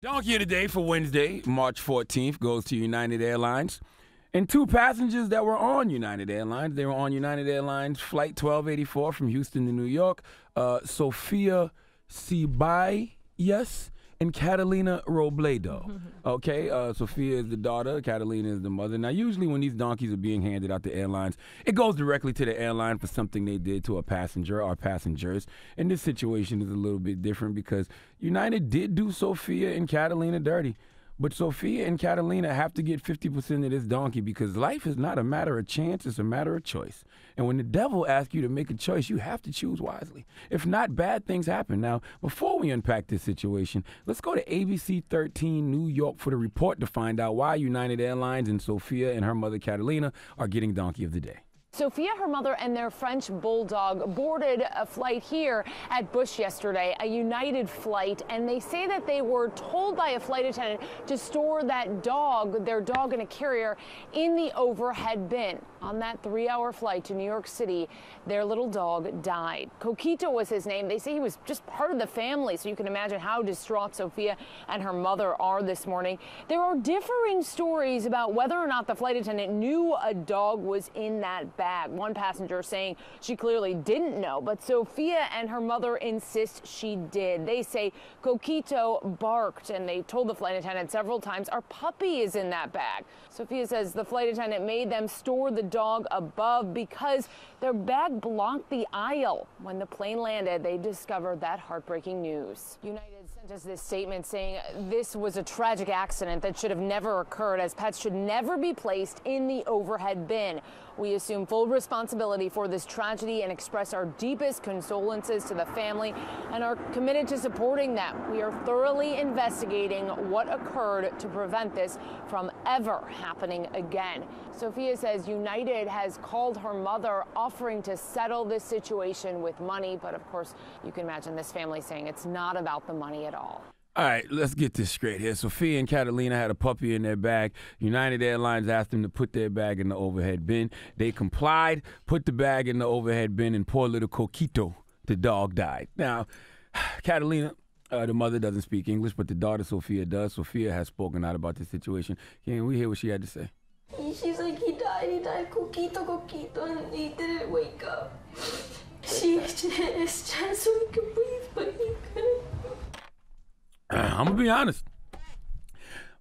Donkey of the day for Wednesday, March 14th, goes to United Airlines. And two passengers that were on United Airlines. They were on United Airlines Flight 1284 from Houston to New York. Sophia Ceballos and Catalina Robledo. Okay, Sophia is the daughter, Catalina is the mother. Now, usually when these donkeys are being handed out to airlines, it goes directly to the airline for something they did to a passenger or passengers. And this situation is a little bit different because United did do Sophia and Catalina dirty. But Sophia and Catalina have to get 50% of this donkey because life is not a matter of chance, it's a matter of choice. And when the devil asks you to make a choice, you have to choose wisely. If not, bad things happen. Now, before we unpack this situation, let's go to ABC 13 New York for the report to find out why United Airlines and Sophia and her mother Catalina are getting Donkey of the Day. Sophia, her mother, and their French bulldog boarded a flight here at Bush yesterday, a United flight, and they say that they were told by a flight attendant to store that dog, their dog in a carrier, in the overhead bin. On that 3-hour flight to New York City, their little dog died. Coquito was his name. They say he was just part of the family, so you can imagine how distraught Sophia and her mother are this morning. There are differing stories about whether or not the flight attendant knew a dog was in that bag. One passenger saying she clearly didn't know, but Sophia and her mother insist she did. They say Coquito barked, and they told the flight attendant several times, "Our puppy is in that bag." Sophia says the flight attendant made them store the dog above because their bag blocked the aisle. When the plane landed, they discovered that heartbreaking news. United sent us this statement saying this was a tragic accident that should have never occurred, as pets should never be placed in the overhead bin. We assume full responsibility for this tragedy and express our deepest condolences to the family and are committed to supporting them. We are thoroughly investigating what occurred to prevent this from ever happening again. Sophia says United has called her mother, offering to settle this situation with money. But of course, you can imagine this family saying it's not about the money at all. All right, let's get this straight here. Sophia and Catalina had a puppy in their bag. United Airlines asked them to put their bag in the overhead bin. They complied, put the bag in the overhead bin, and poor little Coquito, the dog, died. Now, Catalina, the mother, doesn't speak English, but the daughter, Sophia, does. Sophia has spoken out about this situation. Can we hear what she had to say? She's like, he died, Coquito, and he didn't wake up. She did his chest so he could breathe, but he couldn't. I'm going to be honest.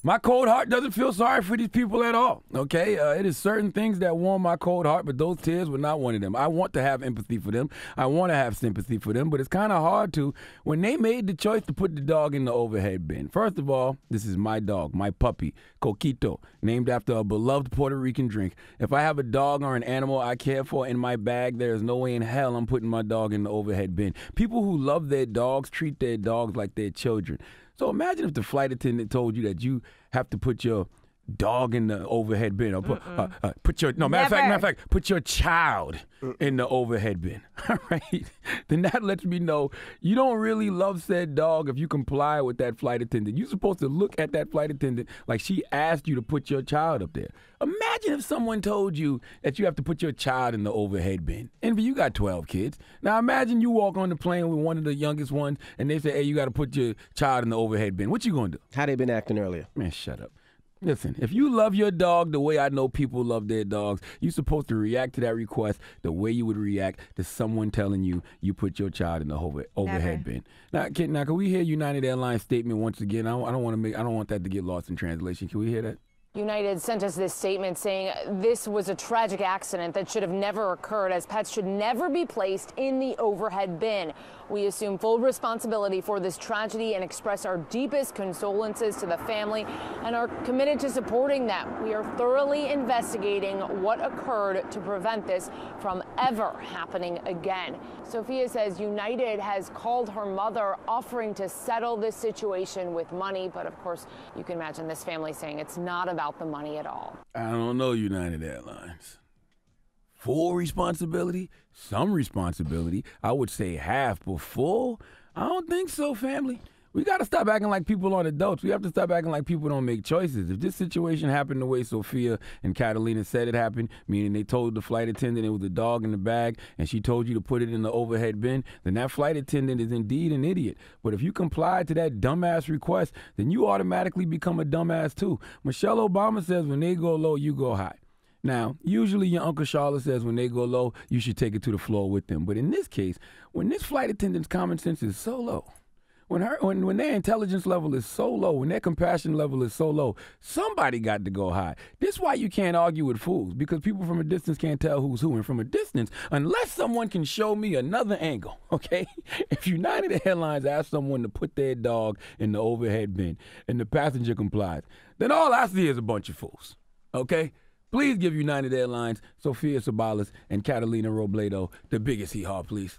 My cold heart doesn't feel sorry for these people at all, okay? It is certain things that warm my cold heart, but those tears were not one of them. I want to have empathy for them. I want to have sympathy for them, but it's kind of hard to when they made the choice to put the dog in the overhead bin. First of all, this is my dog, my puppy, Coquito, named after a beloved Puerto Rican drink. If I have a dog or an animal I care for in my bag, there is no way in hell I'm putting my dog in the overhead bin. People who love their dogs treat their dogs like their children. So imagine if the flight attendant told you that you have to put your dog in the overhead bin, or put your matter of fact, put your child in the overhead bin. All right, then that lets me know you don't really love said dog if you comply with that flight attendant. You're supposed to look at that flight attendant like she asked you to put your child up there. Imagine if someone told you that you have to put your child in the overhead bin. Envy, you got 12 kids. Now imagine you walk on the plane with one of the youngest ones, and they say, "Hey, you got to put your child in the overhead bin." What you gonna do? How they been acting earlier? Man, shut up. Listen, if you love your dog the way I know people love their dogs, you're supposed to react to that request the way you would react to someone telling you you put your child in the overhead bin. Now, can we hear United Airlines statement once again? I don't want that to get lost in translation. Can we hear that? United sent us this statement saying this was a tragic accident that should have never occurred, as pets should never be placed in the overhead bin. We assume full responsibility for this tragedy and express our deepest condolences to the family and are committed to supporting them. We are thoroughly investigating what occurred to prevent this from ever happening again. Sophia says United has called her mother, offering to settle this situation with money. But of course, you can imagine this family saying it's not about the money at all. I don't know, United Airlines. Full responsibility, some responsibility. I would say half, but full? I don't think so, family. We got to stop acting like people aren't adults. We have to stop acting like people don't make choices. If this situation happened the way Sophia and Catalina said it happened, meaning they told the flight attendant it was a dog in the bag and she told you to put it in the overhead bin, then that flight attendant is indeed an idiot. But if you comply to that dumbass request, then you automatically become a dumbass too. Michelle Obama says when they go low, you go high. Now, usually your Uncle Charlotte says when they go low, you should take it to the floor with them. But in this case, when this flight attendant's common sense is so low, when their intelligence level is so low, when their compassion level is so low, somebody got to go high. This is why you can't argue with fools, because people from a distance can't tell who's who. And from a distance, unless someone can show me another angle, okay? If United Airlines asks someone to put their dog in the overhead bin and the passenger complies, then all I see is a bunch of fools, okay? Please give United Airlines, Sophia Sabalas, and Catalina Robledo the biggest hee-haw, please.